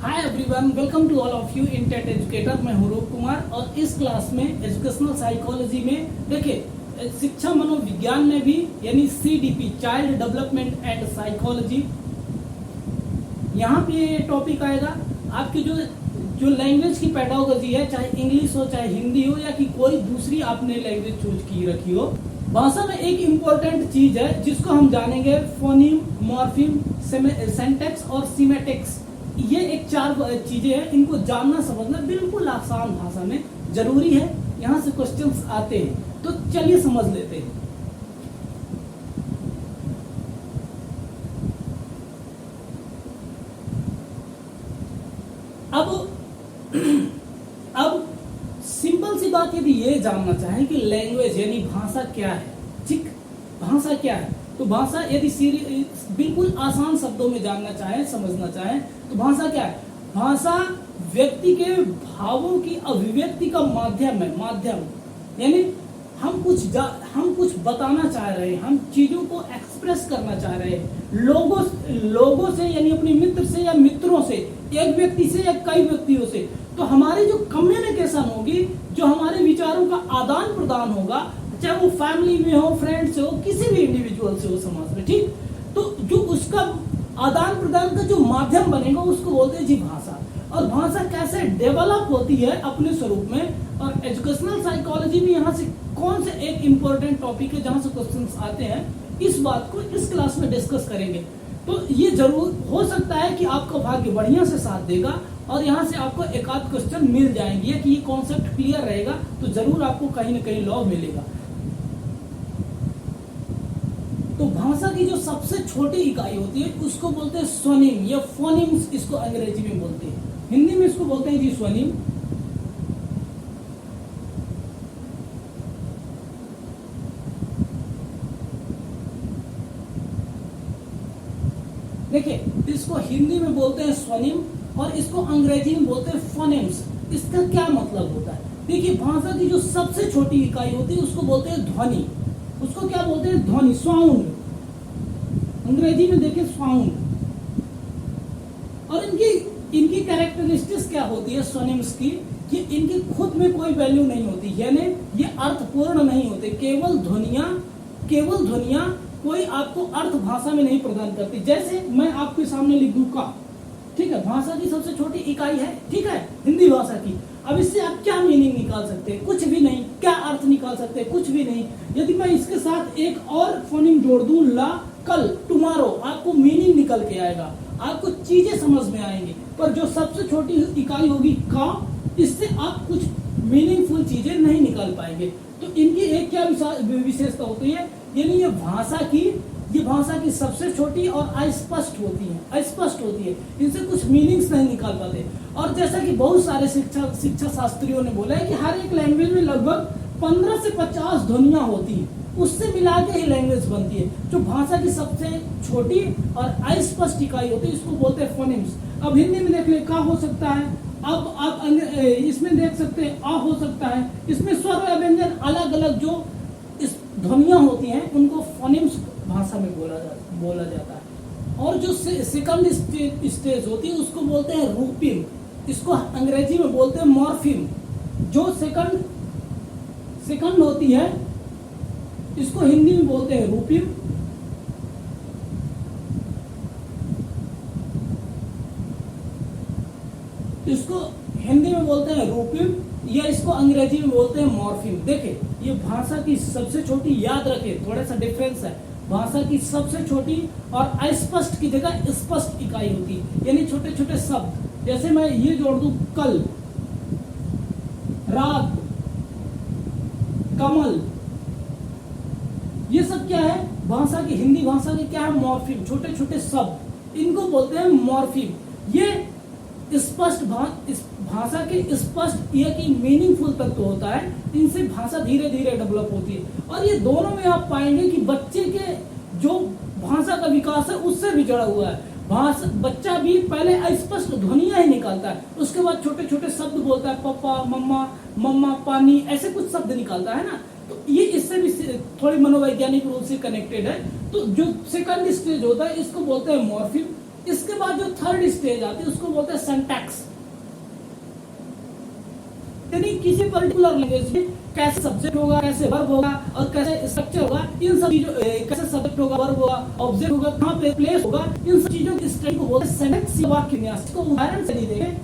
Hi everyone, welcome to all of you in TET educator. मैं हूं रूप कुमार और इस क्लास में एजुकेशनल साइकोलॉजी में देखिए शिक्षा मनोविज्ञान में भी यानी CDP child development and psychology, यहाँ पे ये टॉपिक आएगा। आपकी जो लैंग्वेज की पेडागोजी है, चाहे इंग्लिश हो चाहे हिंदी हो या कि कोई दूसरी आपने लैंग्वेज चूज की रखी हो, भाषा में एक इम्पोर्टेंट चीज है जिसको हम जानेंगे फोनीम, मॉर्फीम, सिंटैक्स और सीमेटिक्स। ये एक चार चीजें हैं, इनको जानना समझना बिल्कुल आसान भाषा में जरूरी है। यहाँ से क्वेश्चंस आते हैं, तो चलिए समझ लेते हैं। अब सिंपल सी बात यदि ये जानना चाहें कि लैंग्वेज यानी भाषा क्या है, ठीक, भाषा क्या है, तो भाषा यदि बिल्कुल आसान शब्दों में जानना चाहें, समझना चाहें, तो भाषा क्या है? भाषा व्यक्ति के भावों की अभिव्यक्ति का माध्यम है। माध्यम यानी हम कुछ बताना चाह रहे हैं, हम चीजों को एक्सप्रेस करना चाह रहे हैं लोगों से, यानी अपने मित्र से या मित्रों से, एक व्यक्ति से या कई व्यक्तियों से। तो हमारी जो कम्युनिकेशन होगी, जो हमारे विचारों का आदान प्रदान होगा, चाहे वो फैमिली में हो, फ्रेंड से हो, किसी भी इंडिविजुअल से हो, समाज में, ठीक, तो जो उसका आदान प्रदान का जो माध्यम बनेगा उसको बोलते हैं जी भाषा। और भाषा कैसे डेवलप होती है अपने स्वरूप में, और एजुकेशनल साइकोलॉजी भी यहाँ से कौन से एक इम्पोर्टेंट टॉपिक है जहाँ से क्वेश्चंस आते हैं, इस बात को इस क्लास में डिस्कस करेंगे। तो ये जरूर हो सकता है कि आपका भाग्य बढ़िया से साथ देगा और यहाँ से आपको एक आध क्वेश्चन मिल जाएंगे कि ये कॉन्सेप्ट क्लियर रहेगा तो जरूर आपको कहीं ना कहीं लॉ मिलेगा। तो भाषा की जो सबसे छोटी इकाई होती है उसको बोलते हैं स्वनिम या फोनिम्स, इसको अंग्रेजी में बोलते हैं। हिंदी में इसको बोलते हैं जी स्वनिम। देखिए, इसको हिंदी में बोलते हैं स्वनिम और इसको अंग्रेजी में बोलते हैं फोनेम्स। इसका क्या मतलब होता है? देखिए, भाषा की जो सबसे छोटी इकाई होती है उसको बोलते हैं ध्वनि। उसको क्या बोलते हैं? ध्वनि, साउंड। अंग्रेजी में देखिए साउंड। और इनकी कैरेक्टरिस्टिक्स क्या होती है स्वनिम्स की, कि इनकी खुद में कोई वैल्यू नहीं होती, यानी ये अर्थपूर्ण नहीं होते। केवल ध्वनियां कोई आपको अर्थ भाषा में नहीं प्रदान करती। जैसे मैं आपके सामने लिख दूं का, ठीक है, भाषा की सबसे छोटी इकाई है, ठीक है, हिंदी भाषा की। अब इससे आप क्या मीनिंग निकाल सकते हैं? कुछ भी नहीं। क्या अर्थ निकाल सकते हैं? कुछ भी नहीं। यदि मैं इसके साथ एक और फोनिम जोड़ दूं, ला, कल, टुमारो, आपको मीनिंग निकल के आएगा, आपको चीजें समझ में आएंगी। पर जो सबसे छोटी इकाई होगी का, इससे आप कुछ मीनिंगफुल चीजें नहीं निकाल पाएंगे। तो इनकी एक क्या विशेषता होती है, यानी ये भाषा की सबसे छोटी और अस्पष्ट होती है। इनसे कुछ मीनिंग्स नहीं निकाल पाते। और जैसा कि बहुत सारे शिक्षा शास्त्रियों ने बोला है कि हर एक लैंग्वेज में लगभग 15 से 50 ध्वनियां होती हैं, उससे मिला के ही लैंग्वेज बनती है। जो भाषा की सबसे छोटी और अस्पष्ट इकाई होती है इसको बोलते हैं फोनिम्स। अब हिंदी में देख ले, का हो सकता है, अब आप इसमें देख सकते हैं आ हो सकता है। इसमें स्वर या व्यंजन अलग अलग जो इस ध्वनियां होती हैं उनको फोनिम्स भाषा में बोला जाता है। और जो सेकंड स्टेज होती है उसको बोलते हैं रूपिम, इसको अंग्रेजी में बोलते हैं मॉर्फिम। जो सेकंड होती है इसको हिंदी में बोलते हैं रूपिम। इसको हिंदी में बोलते हैं रूपिम या इसको अंग्रेजी में बोलते हैं मॉर्फिम। देखिए, ये भाषा की सबसे छोटी, याद रखें थोड़ा सा डिफरेंस है, भाषा की सबसे छोटी और अस्पष्ट की जगह स्पष्ट इकाई होती है, यानी छोटे छोटे शब्द। जैसे मैं ये जोड़ दूं, कल, रात, कमल, ये सब क्या है? भाषा की, हिंदी भाषा की क्या है? मॉर्फिम, छोटे छोटे शब्द, इनको बोलते हैं मॉर्फिम। ये स्पष्ट भाषा के स्पष्ट या कि मीनिंगफुल तत्व होता है, इनसे भाषा धीरे धीरे डेवलप होती है। और ये दोनों में आप पाएंगे कि बच्चे के जो भाषा का विकास है उससे भी जुड़ा हुआ है। बच्चा भी पहले अस्पष्ट ध्वनियां ही निकालता है, उसके बाद छोटे छोटे शब्द बोलता है, पापा, मम्मा, पानी, ऐसे कुछ शब्द निकालता है ना। तो ये इससे भी थोड़ी मनोवैज्ञानिक रूप से कनेक्टेड है। तो जो सेकंड स्टेज होता है इसको बोलते हैं मॉर्फिम। इसके बाद जो थर्ड स्टेज आती है उसको बोलते हैं सिंटैक्स, यानी किसी पर्टिकुलर लैंग्वेज में कैसे सब्जेक्ट होगा, कैसे वर्ब होगा और कैसे स्ट्रक्चर होगा, इन सब चीजों, कैसे सब्जेक्ट होगा, वर्ब होगा, ऑब्जेक्ट होगा, कहां पे प्लेस होगा, इन सब चीजों की स्टडी को बोलते हैं सिंटैक्स, वाक्य विन्यास। इसको उदाहरण से नहीं देंगे,